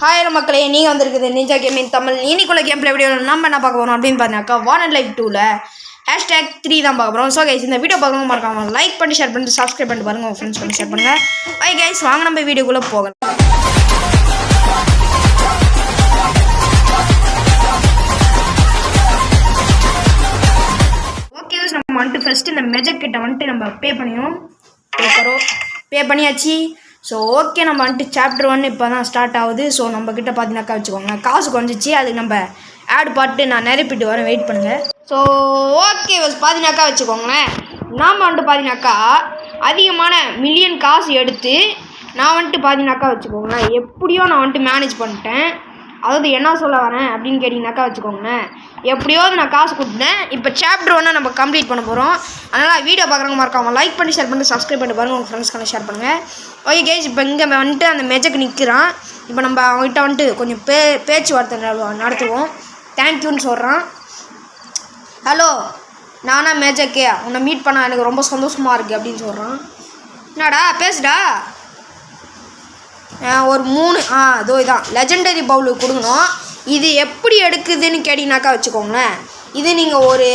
Hi மக்களே, நீங்கள் வந்திருக்குது நிஞ்சா கேமிங் தமிழ். இன்னைக்குள்ள கேம் பிளே வீடியோவில் நம்ம என்ன பார்க்க போகிறோம் அப்படின்னு பார்த்தீங்கன்னாக்கா வான் லைவ் 2ல் #3 தான் பார்க்க போகிறோம். ஸோ கைஸ், இந்த வீடியோ பார்க்கணும் மறக்காம லைக் பண்ணி ஷேர் பண்ணிட்டு சப்ஸ்கிரைப் பண்ணிட்டு பாருங்கள். உங்கள் ஃப்ரெண்ட்ஸ் பண்ணி ஷேர் பண்ணுங்கள். ஓகே கைஸ், வாங்க நம்ம வீடியோக்குள்ளே போகலாம். ஓகே கைஸ், நம்ம வந்துட்டு ஃபஸ்ட்டு இந்த மெஜர் கிட்ட வந்துட்டு நம்ம பே பண்ணியாச்சு. ஸோ ஓகே, நம்ம வந்துட்டு சாப்டர் 1 இப்போ தான் ஸ்டார்ட் ஆகுது. ஸோ நம்மக்கிட்ட பார்த்தீங்கன்னாக்கா வச்சுக்கோங்க, காசு குறைஞ்சிச்சு. அதுக்கு நம்ம ஆட் பாட்டு நான் நிரப்பிட்டு வரேன், வெயிட் பண்ணுங்கள். ஸோ ஓகே பார்த்தீங்கன்னாக்கா வச்சுக்கோங்களேன், நாம் வந்துட்டு பார்த்தீங்கன்னாக்கா அதிகமான மில்லியன் காசு எடுத்து நான் வந்துட்டு பார்த்தீங்கன்னாக்கா வச்சுக்கோங்களேன், எப்படியோ நான் வந்துட்டு மேனேஜ் பண்ணிட்டேன். அதாவது என்ன சொல்ல வரேன் அப்படின்னு கேட்டிங்கனாக்கா வச்சுக்கோங்களேன், எப்படியாவது நான் காசு கொடுத்தேன். இப்போ சாப்டர் 1 நம்ம கம்ப்ளீட் பண்ண போகிறோம். அதனால் வீடியோ பார்க்குறவங்க மறக்காமல் லைக் பண்ணி ஷேர் பண்ணி சப்ஸ்கிரைப் பண்ணி பாருங்கள், உங்கள் ஃப்ரெண்ட்ஸ்க்கான ஷேர் பண்ணுங்கள். ஓகே கேஸ், இப்போ இங்கே வந்துட்டு அந்த மெஜக்கு நிற்கிறான். இப்போ நம்ம அவங்ககிட்ட வந்துட்டு கொஞ்சம் பேச்சுவார்த்தை நடத்துவோம். தேங்க்யூன்னு சொல்கிறான். ஹலோ, நானா மெஜக்கே, உன்னை மீட் பண்ண எனக்கு ரொம்ப சந்தோஷமாக இருக்குது அப்படின்னு சொல்கிறான். என்னடா பேசுடா, ஒரு 3 இதோ இதான் லெஜெண்டரி பவுலு கொடுக்கணும். இது எப்படி எடுக்குதுன்னு கேட்டிங்கனாக்கா வச்சுக்கோங்களேன், இது நீங்கள் ஒரு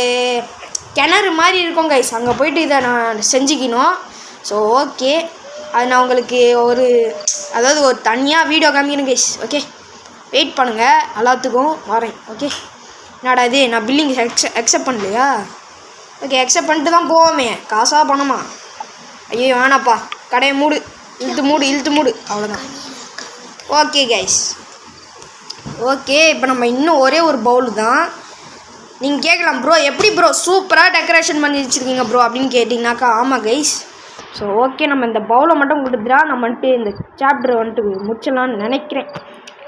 கிணறு மாதிரி இருக்கும் கைஸ், அங்கே போய்ட்டு இதை நான் செஞ்சுக்கணும். ஸோ ஓகே, அது நான் உங்களுக்கு அதாவது ஒரு தனியாக வீடியோ காமிக்கணும் கைஸ். ஓகே, வெயிட் பண்ணுங்கள், எல்லாத்துக்கும் வரேன். ஓகே, என்னடா இது, நான் பில்லிங் அக்செப்ட் பண்ணலையா? ஓகே, அக்செப்ட் பண்ணிட்டு தான் போவோமே, காசாக பணமா? ஐயோ வேணாப்பா, கடையை இழுத்து மூடு அவ்வளோதான். ஓகே கைஸ், ஓகே, இப்போ நம்ம இன்னும் ஒரே ஒரு பவுல் தான். நீங்கள் கேட்கலாம், ப்ரோ எப்படி ப்ரோ சூப்பராக டெக்கரேஷன் பண்ணி வச்சுருக்கீங்க ப்ரோ அப்படின்னு கேட்டிங்கனாக்கா ஆமாம் கைஸ். ஸோ ஓகே, நம்ம இந்த பவுலை மட்டும் கொடுத்துட்டா நம்ம வந்துட்டு இந்த சாப்டர் வந்துட்டு முடிச்சலான்னு நினைக்கிறேன்.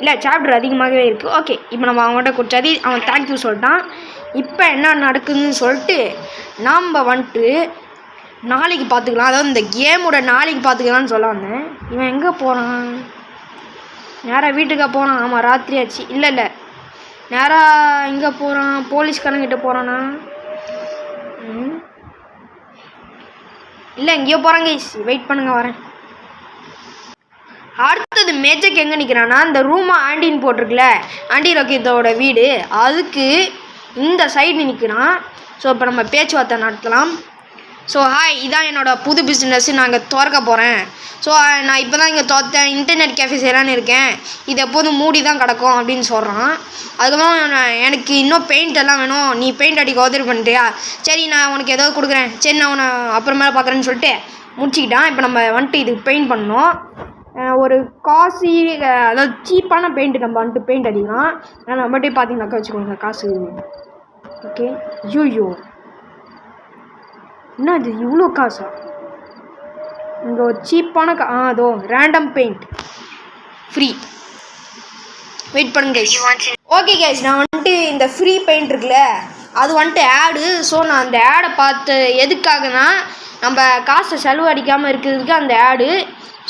இல்லை, சாப்டர் அதிகமாகவே இருக்குது. ஓகே, இப்போ நம்ம அவங்கள்ட்ட கொடுத்தாதி, அவன் தேங்க்யூ சொல்லிட்டான். இப்போ என்ன நடக்குதுன்னு சொல்லிட்டு நாம் வந்துட்டு நாளைக்கு பார்த்துக்கலாம். அதாவது இந்த கேமோட நாளைக்கு பார்த்துக்கலான்னு சொல்லாம இவன் எங்கே போகிறான்? நேராக வீட்டுக்கா போகிறான்? ஆமாம், ராத்திரி ஆச்சு. இல்லை நேராக எங்கே போகிறான்? போலீஸ்காரங்கிட்ட போகிறானா? இல்லை, எங்கேயோ போகிறாங்க கைஸ், வெயிட் பண்ணுங்கள், வரேன். அடுத்தது மேஜக் எங்கே நிற்கிறான்னா, இந்த ரூமா ஆண்டின்னு போட்டிருக்குல, ஆண்டி ரோக்கியத்தோட வீடு, அதுக்கு இந்த சைடு நிற்கிறான். ஸோ இப்போ நம்ம பேச்சுவார்த்தை நடத்தலாம். ஸோ ஹாய், இதான் என்னோடய புது பிஸ்னஸ், நான் இங்கே திறக்க போகிறேன். ஸோ நான் இப்போ தான் இங்கே தோற்றேன், இன்டர்நெட் கேஃபே செய்யலான்னு இருக்கேன், இது எப்போதும் மூடி தான் கிடக்கும் அப்படின்னு சொல்கிறான். அதுக்கப்புறம் எனக்கு இன்னும் பெயிண்ட் எல்லாம் வேணும், நீ பெயிண்ட் அடிக்க உதவி பண்ணுறியா? சரி, நான் உனக்கு ஏதாவது கொடுக்குறேன், சரி நான் உன்னை அப்புறமேல பார்க்குறேன்னு சொல்லிட்டு முடிச்சுக்கிட்டான். இப்போ நம்ம வந்துட்டு இதுக்கு பெயிண்ட் பண்ணணும். ஒரு காசி, அதாவது சீப்பான பெயிண்ட்டு நம்ம வந்துட்டு பெயிண்ட் அடிக்கலாம். ஆனால் நம்மகிட்டே பார்த்தீங்கன்னாக்கா வச்சுக்கோங்க காசு. ஓகே, ஐயோ என்ன இது இவ்வளோ காசா? இங்கே ஒரு சீப்பான அதோ ரேண்டம் பெயிண்ட் ஃப்ரீ. வெயிட் பண்ணுங்க கைஸ். ஓகே கைஸ், நான் வந்துட்டு இந்த ஃப்ரீ பெயிண்ட் இருக்குல்ல, அது வந்துட்டு ஆடு. ஸோ நான் அந்த ஆடை பார்த்து எதுக்காகனா, நம்ம காசை செலவு அடிக்காமல் இருக்கிறதுக்கு அந்த ஆடு.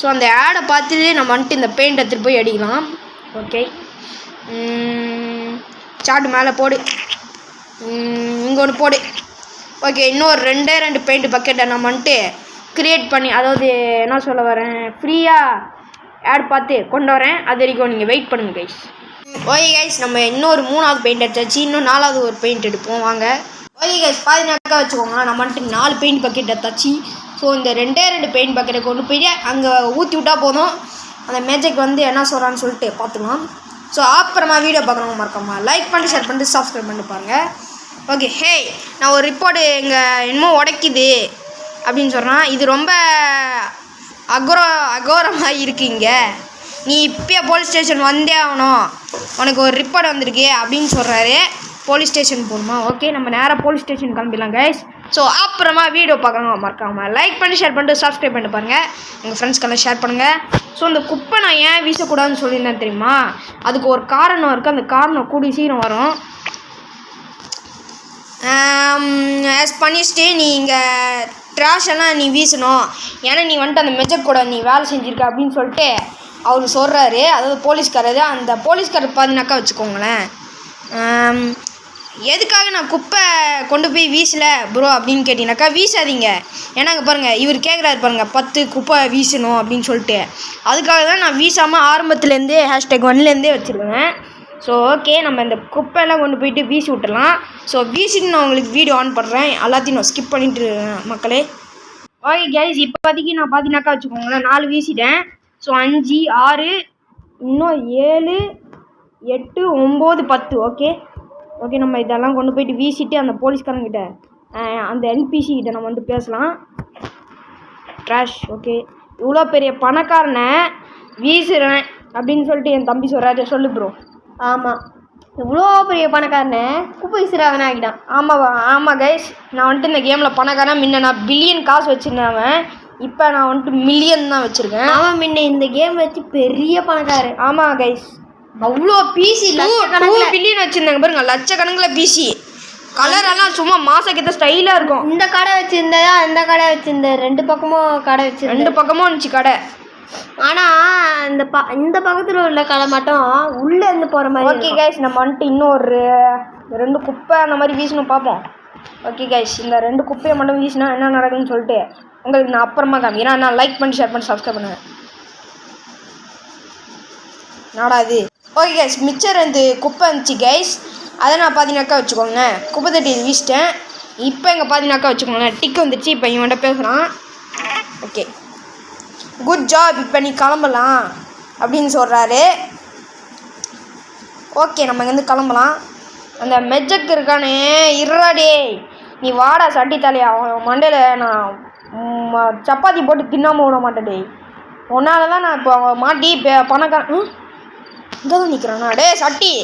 ஸோ அந்த ஆடை பார்த்துட்டு நம்ம வந்துட்டு இந்த பெயிண்ட் எடுத்துகிட்டு போய் அடிக்கலாம். ஓகே, சாட்டு மேலே போடு, இங்கே ஒன்று போடு. ஓகே, இன்னொரு 2 பெயிண்ட் பக்கெட்டை நம்ம வந்துட்டு க்ரியேட் பண்ணி, அதாவது என்ன சொல்ல வரேன், ஃப்ரீயாக ஆட் பார்த்து கொண்டு வரேன். அது வரைக்கும் நீங்கள் வெயிட் பண்ணுங்கள் கைஸ். ஓகே கைஸ், நம்ம இன்னொரு 3வது பெயிண்ட் எடுத்தாச்சு, இன்னும் 4வது ஒரு பெயிண்ட் எடுப்போம் வாங்க. ஓகே கைஸ், பார்த்தீங்கன்னாக்கா வச்சுக்கோங்க, நம்ம வந்துட்டு 4 பெயிண்ட் பக்கெட் எடுத்தாச்சு. ஸோ இந்த 2 பெயிண்ட் பக்கெட்டை கொண்டு போய் அங்கே ஊற்றி விட்டால் போதும், அந்த மேஜிக் வந்து என்ன சொல்கிறான்னு சொல்லிட்டு பார்த்துக்கலாம். ஸோ அப்புறமா வீடியோ பார்க்குறவங்க மறக்காம லைக் பண்ணி ஷேர் பண்ணிட்டு சப்ஸ்கிரைப் பண்ணி பாருங்கள். ஓகே, ஹே, நான் ஒரு ரிப்போர்ட்டு எங்கே என்னமோ உடைக்குது அப்படின்னு சொல்கிறான். இது ரொம்ப அகோரமாக இருக்குங்க, நீ இப்போயே போலீஸ் ஸ்டேஷன் வந்தே ஆகணும், உனக்கு ஒரு ரிப்போர்ட் வந்திருக்கு அப்படின்னு சொல்கிறாரு. போலீஸ் ஸ்டேஷன் போகணுமா? ஓகே, நம்ம நேராக போலீஸ் ஸ்டேஷன் கிளம்பிடலாம் கைஸ். ஸோ அப்புறமா வீடியோ பார்க்குறவங்க மறக்காமல் லைக் பண்ணி ஷேர் பண்ணிட்டு சப்ஸ்கிரைப் பண்ணிட்டு பாருங்கள், உங்கள் ஃப்ரெண்ட்ஸ்க்கெல்லாம் ஷேர் பண்ணுங்கள். ஸோ இந்த குப்பை நான் ஏன் வீசக்கூடாதுன்னு சொல்லியிருந்தேன் தெரியுமா? அதுக்கு ஒரு காரணம் இருக்குது, அந்த காரணம் கூடி சீக்கிரம் வரும். ஆஸ் பண்ணிச்சுட்டு நீ இங்கே ட்ராஷ் எல்லாம் நீ வீசணும், ஏன்னா நீ வந்துட்டு அந்த மெஜர் கூட நீ வேலை செஞ்சுருக்க அப்படின்னு சொல்லிட்டு அவர் சொல்கிறாரு. அதாவது போலீஸ்காரர். அந்த போலீஸ்காரர் பார்த்தீங்கன்னாக்கா வச்சுக்கோங்களேன், எதுக்காக நான் குப்பை கொண்டு போய் வீசல ப்ரோ அப்படின்னு கேட்டிங்கனாக்கா வீசாதீங்க. ஏன்னா அங்கே பாருங்கள் இவர் கேட்குறாரு பாருங்கள் 10 குப்பை வீசணும் அப்படின்னு சொல்லிட்டு. அதுக்காக தான் நான் வீசாமல் ஆரம்பத்துலேருந்தே #1லேருந்தே வச்சுருக்கேன். ஸோ ஓகே நம்ம இந்த குப்பையெல்லாம் கொண்டு போயிட்டு வீசி விட்டுலாம். ஸோ வீசிட்டு நான் உங்களுக்கு வீடியோ ஆன் பண்ணுறேன். எல்லாத்தையும் நான் ஸ்கிப் பண்ணிட்டு மக்களே. ஓகே கைஸ், இப்போதைக்கு நான் பார்த்தீங்கன்னாக்கா வச்சுக்கோங்களேன் 4 வீசிட்டேன். ஸோ 5 6 இன்னும் 7 8 9 10. ஓகே நம்ம இதெல்லாம் கொண்டு போயிட்டு வீசிட்டு அந்த போலீஸ்காரங்கிட்ட அந்த என்பிசி கிட்ட நம்ம வந்து பேசலாம். ட்ராஷ். ஓகே இவ்வளோ பெரிய பணக்காரனை வீசுகிறேன் அப்படின்னு சொல்லிட்டு என் தம்பி சொல்கிறாரு. சொல்லு ப்ரோ. ஆமாம், இவ்வளோ பெரிய பணக்காரனை குப்பை வீசுறாங்கன்னு ஆகிட்டான். ஆமாம் கைஸ், நான் வந்துட்டு இந்த கேமில் பணக்காரன். முன்ன நான் பில்லியன் காசு வச்சுருந்தேன், இப்போ நான் வந்துட்டு மில்லியன் தான் வச்சுருக்கேன். அவன் முன்ன இந்த கேம் வச்சு பெரிய பணக்காரன். ஆமாம் கைஸ், அவ்வளோ பிசி 2 பில்லியன் வச்சுருந்தாங்க பாருங்க, லட்சக்கணக்கில் பிசி. கலரெல்லாம் சும்மா மாசக்கிட்ட ஸ்டைலாக இருக்கும். இந்த கடை வச்சுருந்ததா அந்த கடை வச்சுருந்த 2 பக்கமும் கடை வச்சுருந்த 2 பக்கமும் இருந்துச்சு கடை. ஆனால் இந்த பக்கத்தில் உள்ள கடை மட்டும் உள்ளே இருந்து போகிற மாதிரி. ஓகே கைஸ், நம்ம வந்துட்டு இன்னும் ஒரு 2 குப்பை அந்த மாதிரி வீசணும் பார்ப்போம். ஓகே கைஸ், இந்த 2 குப்பையை மட்டும் வீசினா என்ன நடக்குதுன்னு சொல்லிட்டு உங்களுக்கு நான் அப்புறமா காமிக்கிறேன். நான் லைக் பண்ணி ஷேர் பண்ணி சப்ஸ்கிரைப் பண்ணுவேன். நாடாது. ஓகே கைஸ், மிச்சர் 2 குப்பை இருந்துச்சு கைஸ், அதை நான் பார்த்தீங்கன்னாக்கா வச்சுக்கோங்க குப்பை தட்டி வீசிட்டேன். இப்போ இங்கே பார்த்தீங்கன்னாக்கா வச்சுக்கோங்க டிக் வந்துடுச்சு. இப்போ இவன்கிட்ட பேசுகிறான். ஓகே குட் ஜாப், இப்போ நீ கிளம்பலாம் அப்படின்னு சொல்கிறாரு. ஓகே நம்ம இங்கேருந்து கிளம்பலாம். அந்த மெஜக்கு இருக்கானே இருறாடே, நீ வாடா சட்டி தலையா, அவன் மண்டையில் நான் சப்பாத்தி போட்டு தின்னாமல் விட மாட்டேடே. உன்னால தான் நான் இப்போ மாட்டி பணக்காரன் இங்கே தான் நிற்கிறானா. டே சட்டி,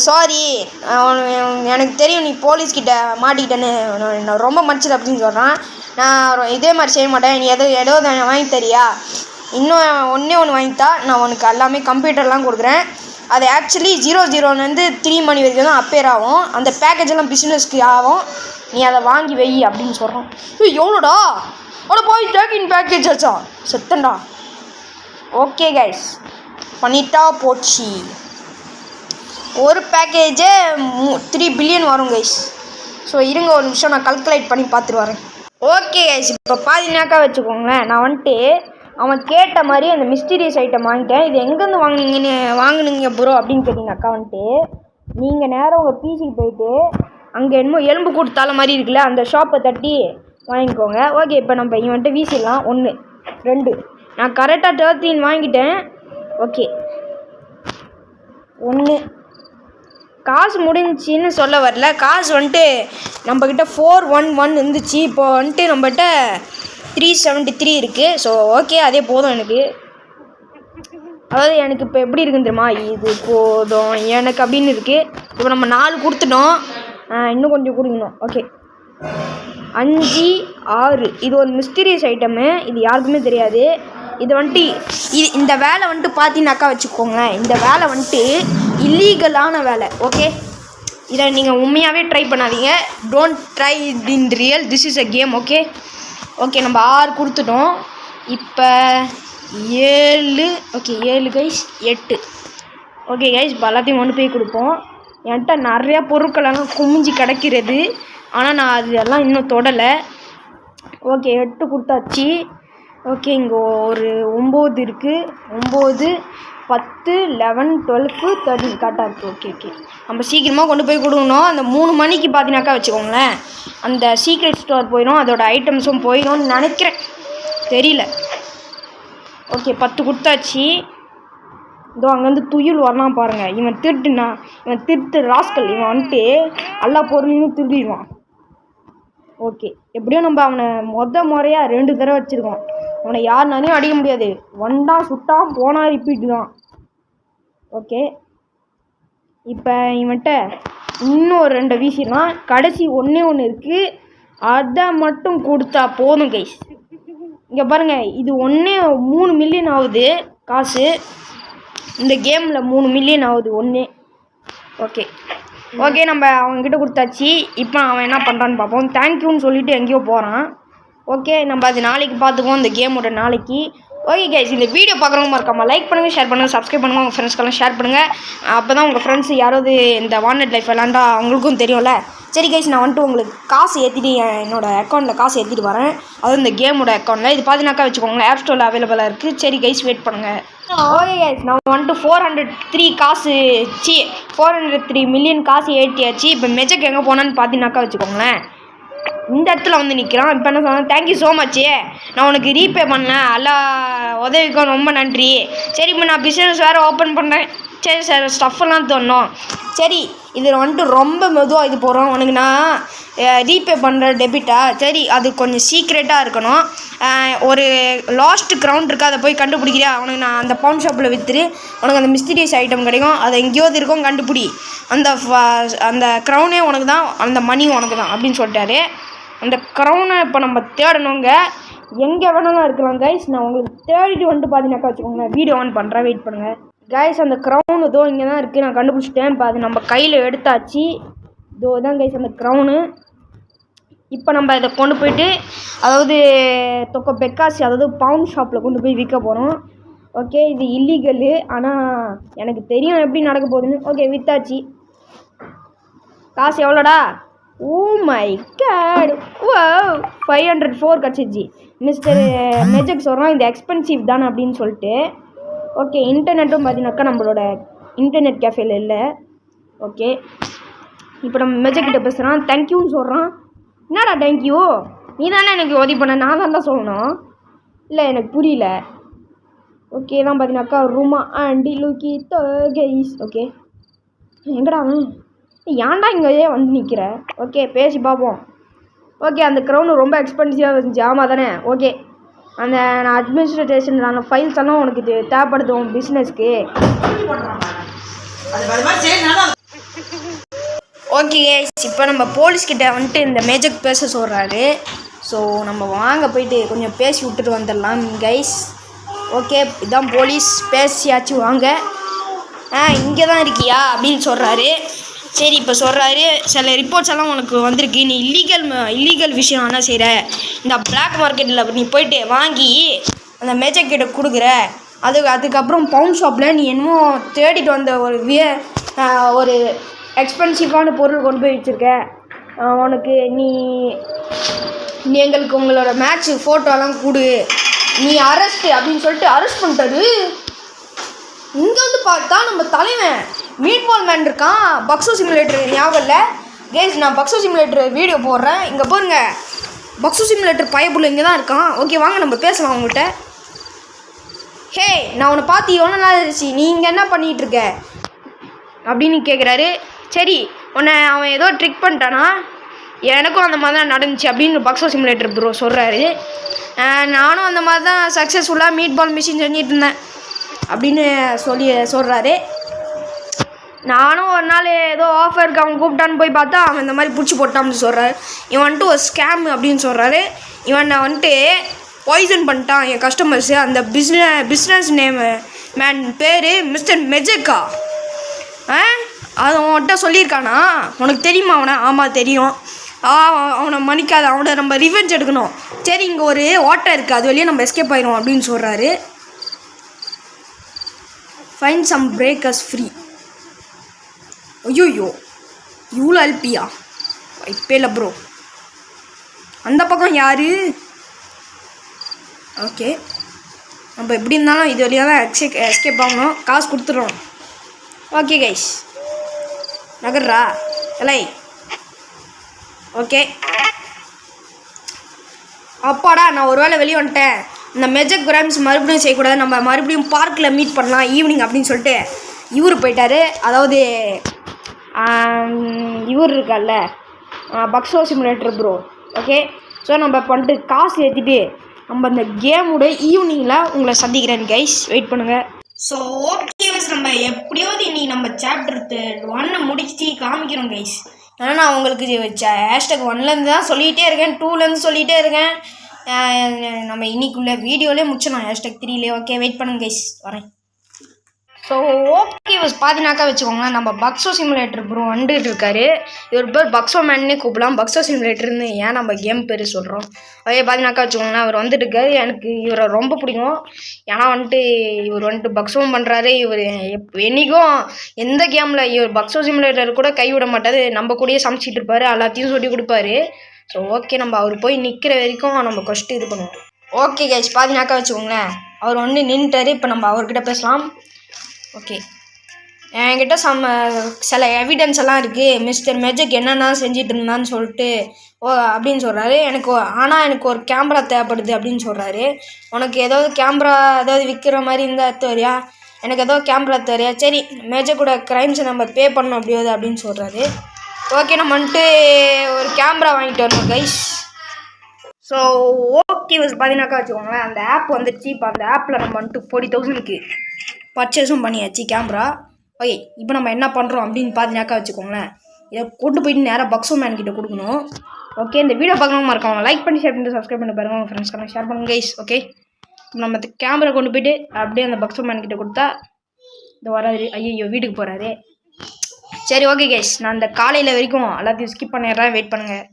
சாரி எனக்கு தெரியும் நீ போலீஸ்கிட்ட மாட்டிக்கிட்டேன்னு, நான் ரொம்ப மடிச்சது அப்படின்னு சொல்கிறான். நான் இதே மாதிரி செய்ய மாட்டேன், நீ ஏதோ வாங்கி தரியா, இன்னும் ஒன்று வாங்கித்தா, நான் உனக்கு எல்லாமே கம்ப்யூட்டர்லாம் கொடுக்குறேன். அது ஆக்சுவலி 00லேருந்து 3 மணி வரைக்கும் தான் அப்பேர் ஆகும். அந்த பேக்கேஜ் எல்லாம் பிஸ்னஸ்க்கு ஆகும், நீ அதை வாங்கி வை அப்படின்னு சொல்கிறோம். எவ்வளோடா அவ்வளோ போய் டேக்கின் பேக்கேஜ் ஆச்சா, செத்தண்டா. ஓகே கைஸ், பண்ணிட்டா போச்சு. ஒரு பேக்கேஜே 3 பில்லியன் வரும் கைஸ். ஸோ இருங்க ஒரு நிமிஷம், நான் கல்குலேட் பண்ணி பார்த்துட்டு வரேன். ஓகே கைஸ், இப்போ பாதினாக்கா வச்சுக்கோங்களேன், நான் வந்துட்டு அவன் கேட்ட மாதிரி அந்த மிஸ்டீரியஸ் ஐட்டம் வாங்கிட்டேன். இது எங்கேருந்து வாங்கினீங்க ப்ரோ அப்படின்னு கேட்டிங்கனாக்கா வந்துட்டு நீங்கள் நேராக உங்கள் பிசிக்கு போயிட்டு அங்கே என்னமோ எலும்பு கூட்டு தலை மாதிரி இருக்குல்ல, அந்த ஷாப்பை தட்டி வாங்கிக்கோங்க. ஓகே இப்போ நம்ம இவன்ட்டு வீசிடலாம். 1 2 நான் கரெக்டாக 13 வாங்கிட்டேன். ஓகே 1 காசு முடிஞ்சின்னு சொல்ல வரல, காசு வந்துட்டு நம்மக்கிட்ட 411 இருந்துச்சு. இப்போ வந்துட்டு நம்மகிட்ட 373 இருக்குது. ஸோ ஓகே அதே போதும் எனக்கு. அதாவது எனக்கு இப்போ எப்படி இருக்குன்னு தெரியுமா, இது போதும் எனக்கு அப்படின்னு இருக்குது. இப்போ நம்ம 4 கொடுத்துட்டோம், இன்னும் கொஞ்சம் கொடுக்கணும். ஓகே 5 6 இது ஒரு மிஸ்டீரியஸ் ஐட்டமு, இது யாருக்குமே தெரியாது. இது வந்துட்டு இந்த வேலை வந்துட்டு பார்த்தீங்கன்னாக்கா வச்சுக்கோங்க, இந்த வேலை வந்துட்டு இல்லீகலான வேலை. ஓகே இதை நீங்கள் உண்மையாகவே ட்ரை பண்ணாதீங்க. Don't try it in real, this is a game. Okay நம்ம 6 கொடுத்துட்டோம். இப்போ 7. Okay 7 guys 8. ஓகே கைஸ், இப்போ எல்லாத்தையும் கொண்டு போய் கொடுப்போம். என்கிட்ட நிறையா பொருட்களெல்லாம் குமிஞ்சி கிடக்கிறது, ஆனால் நான் அதெல்லாம் இன்னும் தொடலை. ஓகே 8 கொடுத்தாச்சு. ஓகே இங்கே ஒரு 9 இருக்குது. 9 10 11 12 13 கரெக்டாக இருக்குது. ஓகே நம்ம சீக்கிரமாக கொண்டு போய் கொடுக்கணும். அந்த 3 மணிக்கு பார்த்தீங்கன்னாக்கா வச்சுக்கோங்களேன் அந்த சீக்ரெட் ஸ்டோர் போயிடும், அதோட ஐட்டம்ஸும் போயிடும்னு நினைக்கிறேன், தெரியல. ஓகே 10 கொடுத்தாச்சு. இதோ அங்கேருந்து துயில் வரலாம் பாருங்கள். இவன் திருட்டு ராஸ்கல், இவன் வந்துட்டு எல்லா பொருளையும் திருடிடுவான். ஓகே எப்படியும் நம்ம அவனை முறையாக 2 தடவை வச்சுருக்கோம். அவனை யாருனாலையும் அடிக்க முடியாது, வந்தான் சுட்டான் போனால் ரிப்பீட்டு தான். ஓகே இப்போ இவன்கிட்ட இன்னும் 2 வீசிடலாம். கடைசி 1 இருக்குது, அதை மட்டும் கொடுத்தா போதும் கைஸ். இங்கே பாருங்கள், இது 3 மில்லியன் ஆகுது காசு. இந்த கேமில் 3 மில்லியன் ஆகுது 1. ஓகே நம்ம அவன்கிட்ட கொடுத்தாச்சு. இப்போ அவன் என்ன பண்ணுறான்னு பார்ப்போம். தேங்க்யூன்னு சொல்லிவிட்டு எங்கேயோ போகிறான். ஓகே நம்ம அது நாளைக்கு பார்த்துக்குவோம், இந்த கேமோட நாளைக்கு. ஓகே கைஸ், இந்த வீடியோ பார்க்குறவங்க மறக்காம லைக் பண்ணுங்கள், ஷேர் பண்ணுங்கள், சப்ஸ்கிரைப் பண்ணுங்கள், உங்கள் ஃப்ரெண்ட்ஸ்க்கெல்லாம் ஷேர் பண்ணுங்கள். அப்போ தான் உங்கள் ஃப்ரெண்ட்ஸ் யாராவது இந்த வாண்டட் லைஃப் விளாண்டா அவங்களுக்கும் தெரியும்ல. சரி கைஸ், நான் வந்துட்டு உங்களுக்கு காசு ஏற்றிட்டு என்னோடய அக்கௌண்ட்டில் காசு ஏற்றிட்டு வரேன். அதுவும் இந்த கேமோட அக்கௌண்ட்டில். இது பார்த்தீங்கன்னாக்கா வச்சுக்கோங்களேன், ஆப் ஸ்டோரில் அவைலபிளாக இருக்குது. சரி கைஸ், வெயிட் பண்ணுங்கள். ஓகே கைஸ், நான் வந்துட்டு 403 மில்லியன் காசு ஏற்றியாச்சு. இப்போ மெஜக் எங்கே போனான்னு பார்த்தீங்கன்னாக்கா வச்சுக்கோங்களேன், இந்த இடத்துல வந்து நிற்கிறான். இப்போ என்ன சொன்னேன், தேங்க்யூ ஸோ மச், நான் உனக்கு ரீபே பண்ணேன், எல்லா உதவிக்கும் ரொம்ப நன்றி. சரி, இப்போ நான் பிஸ்னஸ் வேறு ஓப்பன் பண்ணுறேன். சரி சார், ஸ்டஃப்பெல்லாம் தரணும். சரி, இதில் வந்துட்டு ரொம்ப மெதுவாக இது போகிறோம். உனக்கு நான் ரீபே பண்ணுற டெபிட்டா? சரி, அது கொஞ்சம் சீக்ரெட்டாக இருக்கணும். ஒரு லாஸ்ட் க்ரௌண்ட் இருக்குது, அதை போய் கண்டுபிடிக்கிறியா? உனக்கு நான் அந்த பவுன் ஷாப்பில் விற்றுரு, உனக்கு அந்த மிஸ்டீரியஸ் ஐட்டம் கிடைக்கும், அதை எங்கேயோது இருக்கும், கண்டுபிடி. அந்த க்ரௌனே உனக்கு தான், அந்த மணி உனக்கு தான் அப்படின்னு சொல்லிட்டாரு. அந்த க்ரௌனை இப்போ நம்ம தேடணுங்க. எங்கே வேணாலும் இருக்கலாம் கைஸ். நான் உங்களுக்கு தேடிட்டு வந்துட்டு பார்த்தீங்கன்னாக்கா வச்சுக்கோங்க, வீடியோ ஆன் பண்ணுறேன், வெயிட் பண்ணுங்கள் கைஸ். அந்த க்ரௌன் இதோ இங்கே தான் இருக்குது, நான் கண்டுபிடிச்சிட்டேன். இப்போ அது நம்ம கையில் எடுத்தாச்சு. இதோ தான் கைஸ் அந்த க்ரௌனு. இப்போ நம்ம இதை கொண்டு போயிட்டு, அதாவது பெக்காசி, அதாவது பவுன் ஷாப்பில் கொண்டு போய் விற்க போகிறோம். ஓகே, இது இல்லீகலு, ஆனால் எனக்கு தெரியும் எப்படி நடக்க போகுதுன்னு. ஓகே, விற்றாச்சு. காசு எவ்வளோடா? ஓ மை காட், ஓ 504 கிடச்சிச்சு. மிஸ்டர் மெஜக் சொல்கிறான் இது எக்ஸ்பென்சிவ் தானே அப்படின்னு சொல்லிட்டு. ஓகே, இன்டர்நெட்டும் பார்த்தீங்கன்னாக்கா நம்மளோட இன்டர்நெட் கேஃபேல இல்லை. ஓகே, இப்போ நம்ம மெஜக்கிட்ட பேசுகிறான், தேங்க்யூன்னு சொல்கிறான். என்னடா தேங்க்யூ? நீ தானே எனக்கு உதவி பண்ண, நான் தான் சொல்லணும். இல்லை, எனக்கு புரியல. ஓகே, தான் பார்த்தீங்கன்னாக்கா ரூமா ஆண்டி லுக்கி கைஸ். ஓகே, எங்கடா அவன்? ஏன்டா இங்கேயே வந்து நிற்கிற? ஓகே, பேசி பார்ப்போம். ஓகே, அந்த க்ரௌன் ரொம்ப எக்ஸ்பென்சிவாக இருந்துச்சு, ஆமாம் தானே? ஓகே, அந்த நான் அட்மினிஸ்ட்ரேஷன் அந்த ஃபைல்ஸ் எல்லாம் உனக்கு தேவைப்படுது உன் பிஸ்னஸ்க்கு. ஓகே கைஸ், இப்போ நம்ம போலீஸ்கிட்ட வந்துட்டு இந்த மேஜக் பேச சொல்கிறாரு. ஸோ நம்ம வாங்க போயிட்டு கொஞ்சம் பேசி விட்டுட்டு வந்துடலாம் கைஸ். ஓகே, இதுதான் போலீஸ், பேசியாச்சு வாங்க. இங்கே தான் இருக்கியா அப்படின்னு சொல்கிறாரு. சரி, இப்போ சொல்கிறாரு, சில ரிப்போர்ட்ஸ் எல்லாம் உனக்கு வந்திருக்கு, நீ இல்லீகல் விஷயம் என்ன செய்கிற, இந்த பிளாக் மார்க்கெட்டில் நீ போயிட்டு வாங்கி அந்த மேஜக் கிட்ட கொடுக்குற. அதுக்கப்புறம் பவுன் ஷாப்பில் நீ என்னமோ தேடிட்டு வந்த ஒரு எக்ஸ்பென்சிவான பொருள் கொண்டு போய் வச்சுருக்க. உனக்கு நீ எங்களுக்கு உங்களோட மேட்ச்சு ஃபோட்டோலாம் கொடு, நீ அரெஸ்ட்டு அப்படின்னு சொல்லிட்டு அரெஸ்ட் பண்ணிட்டாரு. இங்கே வந்து பார்த்தா நம்ம தலைவன் மீட்பால் மேன் இருக்கான். பக்ஸோ சிமுலேட்டர் ஞாபகம் இல்லை கேஸ், நான் பக்ஸோ சிமுலேட்டர் வீடியோ போடுறேன், இங்கே பாருங்க. பக்ஸோ சிமுலேட்டர் பயப்புள்ள இங்கே தான் இருக்கான். ஓகே, வாங்க நம்ம பேசலாம் அவங்ககிட்ட. ஹே, நான் உன்னை பார்த்து எவ்வளோ நாள் ஆச்சு, நீ இங்கே என்ன பண்ணிகிட்ருக்க அப்படின்னு கேட்குறாரு. சரி, அவன் ஏதோ ட்ரிக் பண்ணிட்டானா, எனக்கும் அந்த மாதிரி தான் நடந்துச்சு அப்படின்னு பக்ஸோ சிமுலேட்டர் ப்ரோ சொல்கிறாரு. நானும் அந்த மாதிரி தான் சக்ஸஸ்ஃபுல்லாக மீட் பால் மிஷின் செஞ்சிட்டு இருந்தேன் அப்படின்னு சொல்கிறாரு. நானும் ஒரு நாள் ஏதோ ஆஃபருக்கு அவன் கூப்பிட்டான்னு போய் பார்த்தா அவன் இந்த மாதிரி பிடிச்சி போட்டான்னு சொல்கிறாரு. இவன் வந்துட்டு ஒரு ஸ்கேம் அப்படின்னு சொல்கிறாரு. இவன் நான் வந்துட்டு பாய்சன் பண்ணிட்டான் என் கஸ்டமர்ஸு. அந்த பிஸ்னஸ் நேமு மேன் பேர் மிஸ்டர் மெஜக்கா. அது அவன்கிட்ட சொல்லியிருக்கானா? உனக்கு தெரியுமா அவனை? ஆமாம் தெரியும். அவனை மன்னிக்காத, அவனை நம்ம ரிவெஞ்ச் எடுக்கணும். சரி, இங்கே ஒரு வாட்டர் இருக்குது, அது வழியாக நம்ம எஸ்கேப் ஆயிடும் அப்படின்னு சொல்கிறாரு. Find some breakers free. ஐயோயோ, இவ்வளோ அல்பியா? இப்போ இல்லை ப்ரோ, அந்த பக்கம் யார்? ஓகே, நம்ம எப்படி இருந்தாலும் இது வழியாக தான் எஸ்கேப் ஆகணும், காசு கொடுத்துட்றோம். ஓகே கைஸ், நகர்றா இல்லை? ஓகே, அப்பாடா, நான் ஒரு வேளை வெளியே வந்துட்டேன். இந்த மெஜக் கிராம்ஸ் மறுபடியும் செய்யக்கூடாது, நம்ம மறுபடியும் பார்க்கில் மீட் பண்ணலாம் ஈவினிங் அப்படின்னு சொல்லிட்டு இவர் போயிட்டார். அதாவது இவர் இருக்கார்ல, பக்ஸோ சிமுலேட்டர் ப்ரோ. ஓகே, ஸோ நம்ம பண்ணிட்டு காசு ஏற்றிட்டு நம்ம இந்த கேமோட ஈவினிங்கில் உங்களை சந்திக்கிறேன் கைஸ், வெயிட் பண்ணுங்கள். ஸோ ஓகே, நம்ம எப்படியாவது இன்னைக்கு நம்ம சாப்டர் 1 முடிச்சு காமிக்கிறோம் கைஸ். ஏன்னா நான் உங்களுக்கு ஹேஷ்டாக் 1லேருந்து தான் சொல்லிகிட்டே இருக்கேன், 2லேருந்து சொல்லிகிட்டே இருக்கேன். நம்ம இன்னைக்குள்ள வீடியோலேயே முடிச்சிடலாம் ஹேஷ்டாக் 3லே. ஓகே, வெயிட் பண்ணுங்க கைஸ், வரேன். ஸோ ஓகே பார்த்தீங்கன்னாக்கா வச்சுக்கோங்களேன், நம்ம பக்ஸோ சிமுலேட்டர் ப்ரோ வந்துட்டு இருக்காரு. இவர் பேர் பக்ஸோ மேன்னே கூப்பிடலாம், பக்ஸோ சிமுலேட்டர்னு ஏன் நம்ம கேம் பேர் சொல்கிறோம். அதே பார்த்தீங்கன்னாக்கா வச்சுக்கோங்களேன், அவர் வந்துட்டு இருக்காரு. எனக்கு இவரை ரொம்ப பிடிக்கும். ஏன்னா இவர் பக்ஸோவும் பண்ணுறாரு. இவர் என்றைக்கும் எந்த கேமில் இவர் பக்ஸோ சிமுலேட்டர் கூட கைவிட மாட்டார். நம்ம கூடயே சமைச்சிட்டு இருப்பார், எல்லாத்தையும் சொல்லி கொடுப்பாரு. ஸோ ஓகே, நம்ம அவர் போய் நிற்கிற வரைக்கும் நம்ம கொஸ்ட்டு இது பண்ணுவோம். ஓகே கைஸ், பார்த்தீங்கன்னாக்கா வச்சுக்கோங்களேன், அவர் நின்றுட்டாரு. இப்போ நம்ம அவர்கிட்ட பேசலாம். ஓகே, என்கிட்ட சில எவிடன்ஸ் எல்லாம் இருக்குது. மிஸ்டர் மேஜிக் என்னென்ன செஞ்சிட்டு இருந்தான்னு சொல்லிட்டு அப்படின்னு சொல்கிறாரு. எனக்கு ஒரு கேமரா தேவைப்படுது அப்படின்னு சொல்கிறாரு. உனக்கு ஏதாவது கேமரா ஏதாவது விற்கிற மாதிரி இருந்தால் எடுத்து வரியா? எனக்கு ஏதோ கேமரா தரியா? சரி, மேஜிக் கூட க்ரைம்ஸை நம்ம பே பண்ணணும் அப்படியாது அப்படின்னு சொல்கிறாரு. ஓகே, நம்ம ஒரு கேமரா வாங்கிட்டு வரணும் கைஸ். ஸோ ஓகே பார்த்தீங்கன்னாக்கா வச்சுக்கோங்களேன், அந்த ஆப் வந்துடுச்சு. இப்போ அந்த ஆப்பில் நம்ம 40,000க்கு பர்ச்சேஸும் பண்ணியாச்சு கேமரா. ஓகே, இப்போ நம்ம என்ன பண்ணுறோம் அப்படின்னு பார்த்தீங்கன்னாக்கா வச்சுக்கோங்களேன், இதை கொண்டு போயிட்டு நேராக பக்ஸோ மேன் கிட்ட கொடுக்கணும். ஓகே, இந்த வீடியோ பார்க்கணுமா இருக்கவங்க லைக் பண்ணி ஷேர் பண்ணி சப்ஸ்கிரைப் பண்ணி பாருங்கள், உங்கள் ஃப்ரெண்ட்ஸ்க்கான ஷேர் பண்ணுங்க கைஸ். ஓகே, நம்ம கேமரா கொண்டு போயிட்டு அப்படியே அந்த பக்ஸோ மேன் கிட்ட கொடுத்தா இந்த வராது. ஐயோ, வீட்டுக்கு போகிறாரு. சரி ஓகே கைஸ், நான் இந்த காலையில் வரைக்கும் எல்லாத்தையும் ஸ்கிப் பண்ணிடுறேன், வெயிட் பண்ணுங்கள்.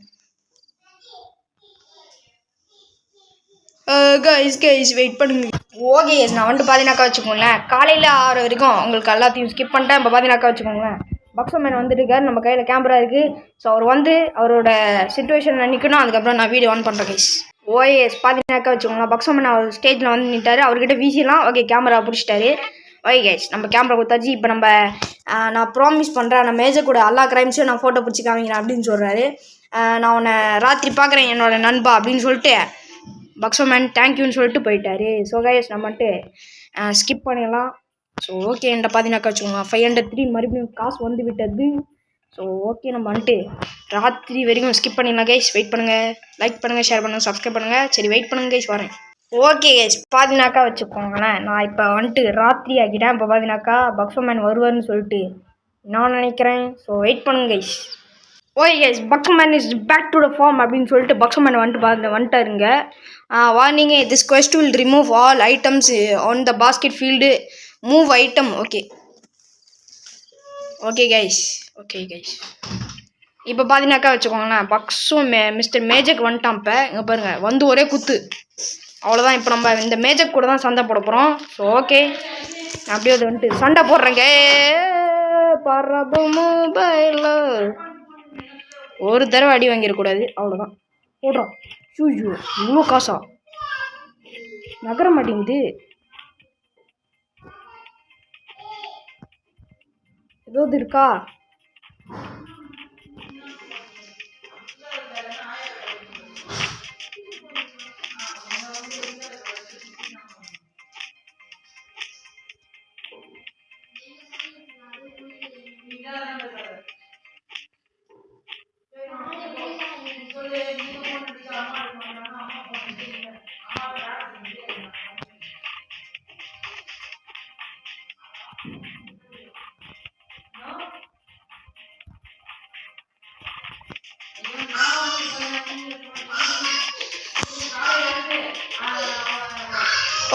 கைஸ் வெயிட் பண்ணுங்க. ஓகே கைஸ், நான் பார்த்தீங்கன்னாக்கா வச்சுக்கோங்களேன், காலையில் 6 வரைக்கும் உங்களுக்கு எல்லாத்தையும் ஸ்கிப் பண்ணிட்டேன். இப்போ பார்த்தீங்கன்னாக்கா வச்சுக்கோங்களேன், பக்ஸோ மேன் வந்துட்டு இருக்காரு. நம்ம கையில் கேமரா இருக்குது. ஸோ அவர் அவரோட சுச்சுவேஷன் நிற்கணும். அதுக்கப்புறம் நான் வீடியோ ஆன் பண்ணுறேன் கைஸ். ஓஎஸ் பார்த்தீங்கன்னாக்கா வச்சுக்கோங்களேன், பக்ஸோ மேன் அவர் ஸ்டேஜில் நின்றுட்டாரு. அவர்கிட்ட வீசிடலாம். ஓகே, கேமரா பிடிச்சிட்டாரு. ஓகே கைஸ், நம்ம கேமரா கொடுத்தாச்சு. இப்போ நான் ப்ராமிஸ் பண்ணுறேன், நான் மேஜர் கூட எல்லா க்ரைம்ஸையும் நான் ஃபோட்டோ பிடிச்சி காமிக்கிறேன் அப்படின்னு சொல்கிறாரு. நான் உன்னை ராத்திரி பார்க்குறேன் என்னோட நண்பா அப்படின்னு சொல்லிட்டு பக்ஸோ மேன் தேங்க்யூன்னு சொல்லிட்டு போயிட்டாரு. ஸோ கைஸ், நம்ம ஸ்கிப் பண்ணிடலாம். ஸோ ஓகே, என்கிட்ட பார்த்தீங்கன்னாக்கா வச்சுக்கோங்க 503 மறுபடியும் காசு வந்து விட்டது. ஸோ ஓகே, நம்ம ராத்திரி வரைக்கும் ஸ்கிப் பண்ணிடலாம் கைஸ். வெயிட் பண்ணுங்கள், லைக் பண்ணுங்கள், ஷேர் பண்ணுங்கள், சப்ஸ்கிரைப் பண்ணுங்கள். சரி வெயிட் பண்ணுங்கள் கைஸ், வரேன். ஓகே கைஸ், பார்த்தீங்கன்னாக்கா வச்சுக்கோங்களேன், நான் இப்போ ராத்திரி ஆக்கிட்டேன். இப்போ பார்த்தீங்கன்னாக்கா பக்ஸோ மேன் வருவார்னு சொல்லிட்டு நான் நினைக்கிறேன். ஸோ வெயிட் பண்ணுங்க கைஸ். ஓகே கைஸ், பக்ஸோ மேன் is back to the form அப்படின்னு சொல்லிட்டு பக்ஸோ மேன் வந்துட்டாருங்க. Warning, this quest will remove all items on the basket field, move item. Okay guys. இப்போ பார்த்தீங்கன்னாக்கா வச்சுக்கோங்களேன், பக்ஸோ மிஸ்டர் மேஜிக் வந்துட்டான். இப்போ இங்கே பாருங்கள், ஒரே குத்து, அவ்வளோதான். இப்போ நம்ம இந்த மேஜிக் கூட தான் சண்டை போட போகிறோம். ஸோ ஓகே, அப்படியே சண்டை போடுறேங்க. பரபு மொபைல் ஒரு தடவை அடி வாங்கிடக்கூடாது, அவ்வளோதான். போடுறோம். ஷூ இவ்வளோ காசா? நகர மாட்டேங்குது. ஏதாவது இருக்கா?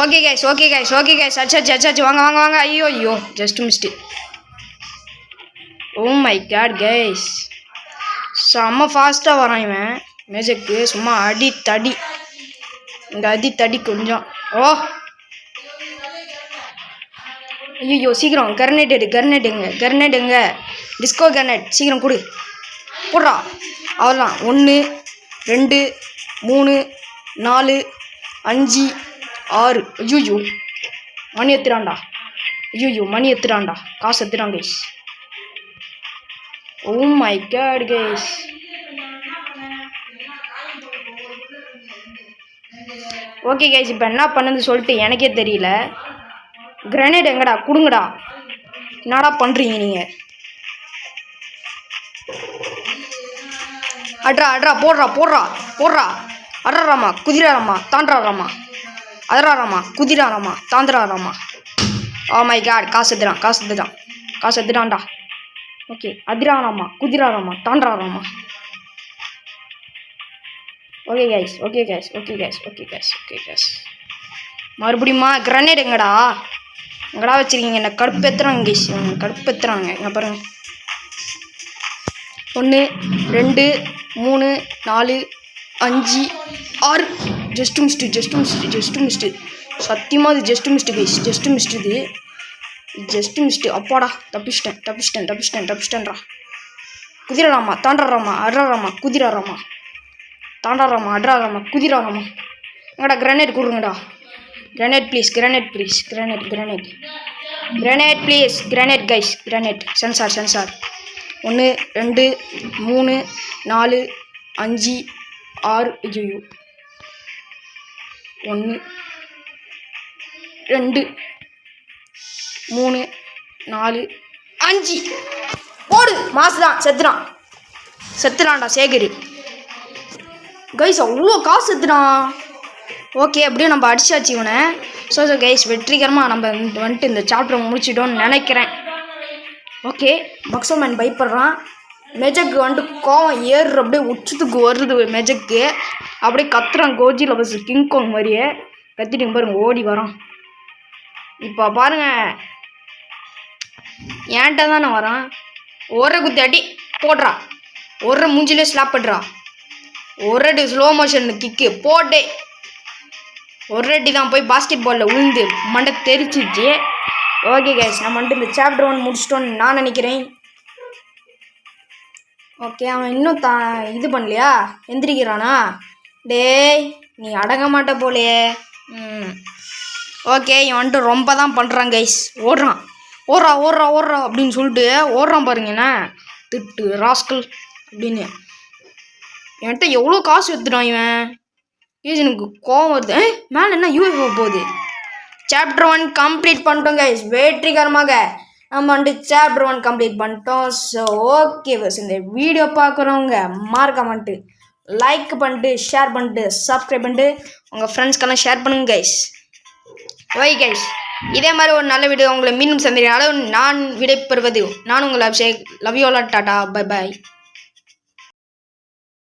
ஓகே கைஸ், அச்சாச்சு, வாங்க. ஐயோ just missed. Oh my God guys, செம்ம ஃபாஸ்ட்டாக வரான் இவன் மேஜிக்கு. சும்மா அடி தடி, இங்கே அடி தடி கொஞ்சம். ஓ ஐயோ, சீக்கிரம் கர்னேட்டுங்க, டிஸ்கோ கர்னேட் சீக்கிரம் கொடு, போடுறா. அவ்வளோதான். 1 2 3 4 5 6. ஐயோ, மணி எத்துறான்டா. காசு எத்துறான் guys. Oh my God guys. Okay guys, இப்போ என்ன பண்ணுன்னு சொல்லிட்டு எனக்கே தெரியல. கிரனேட் எங்கடா? கொடுங்கடா. என்னடா பண்ணுறீங்க நீங்கள்? அட்ரா போடுறா. அட்ராராமா, குதிராராமா, தாண்டாராமா, அதராராமா, குதிராராமா, தாந்திராராமா. ஓ மை காட், காசு எடுத்துடான்டா. ஓகே, அதிராராமா, குதிராராமா, தாண்டாராமா. Okay guys. மறுபடியுமா? கிரனேட் எங்கடா? எங்கடா வச்சுருக்கீங்க? என்ன கடுப்பேற்றுறாங்க கைஸ், கடுப்பேற்றுறாங்க. இங்கே பாருங்கள், 1 2 3 4 5 6. Just missed. சத்தியமாக இது just missed guys, just missed. அப்பாடா, தப்பிச்சிட்டேன்டா. குதிராமா, தாண்டாராமா, அட்ராராமா, குதிராராமா, தாண்டாராமா, அட்ராராமா, குதிராராமா. எங்கடா கிரானைட் கொடுங்கடா. Grenade please grenade guys, grenade. Censor. 1 2 3 4 5 6. ஐயோ, 1 2 3 4 5. போடு, மாசு தான். செத்துறான்டா சேகரி கைஸ். அவ்வளோ காசு செத்துறான். ஓகே, அப்படியே நம்ம அடிச்சாச்சு இவனை. ஸோ கைஸ், வெற்றிகரமாக நம்ம வந்துட்டு இந்த சாப்டரை முடிச்சிட்டோம்னு நினைக்கிறேன். ஓகே, பக்ஸோமேன் பயப்படுறான். மெஜக்கு வந்துட்டு கோவம் ஏறுற, அப்படியே உச்சத்துக்கு வருது மெஜக்கு. அப்படியே கத்துறான் கோஜில பஸ் கிங்காங் மாதிரியே கத்திட்டு பாருங்க, ஓடி வரான். இப்போ பாருங்க, ஏன்ட்ட தானே வரான். ஒரு குத்தி அடி போடுறா, ஒரு மூஞ்சிலே ஸ்லாப் பண்ணுறா, ஒரு அடி ஸ்லோ மோஷன் கிக்கு போட்டே, ஒரு அடி தான் போய் பாஸ்கெட் பாலில் விழுந்து மண்டை தெரிச்சிச்சு. ஓகே கைஸ், நம்ம வந்துட்டு இந்த சாப்டர் 1 முடிச்சிட்டோன்னு நான் நினைக்கிறேன். ஓகே, அவன் இன்னும் இது பண்ணலையா, எந்திரிக்கிறானா? டேய், நீ அடங்க மாட்ட போலையே. ஓகே, இவன் வந்துட்டு ரொம்ப தான் பண்ணுறான் கைஸ். ஓடுறான் அப்படின்னு சொல்லிட்டு ஓடுறான் பாருங்கண்ணா. திட்டு ராஸ்கல் அப்படின்னு. என்கிட்ட எவ்வளோ காசு எடுத்துட்டான் இவன். எனக்கு கோவம் வருது. மேலே என்ன யூஎஃப்ஓ போகுது. சாப்டர் 1 கம்ப்ளீட் பண்ணிட்டோம் கைஸ், வெற்றிகரமாக. நம்ம வந்துட்டு சாப்டர் 1 கம்ப்ளீட் பண்ணிட்டோம். ஸோ ஓகே பஸ், இந்த வீடியோ பார்க்குறவங்க மறக்காமட்டு லைக் பண்ணிட்டு, ஷேர் பண்ணிட்டு, சப்ஸ்கிரைப் பண்ணிட்டு உங்கள் ஃப்ரெண்ட்ஸ்க்கெல்லாம் ஷேர் பண்ணுங்க கைஸ். ஓகே கைஸ், இதே மாதிரி ஒரு நல்ல வீடியோ உங்களை மீண்டும் சந்திக்கிறேன். நான் விடைபெறுவது நான் உங்கள் Abhishek. Love you all, Tata, bye bye.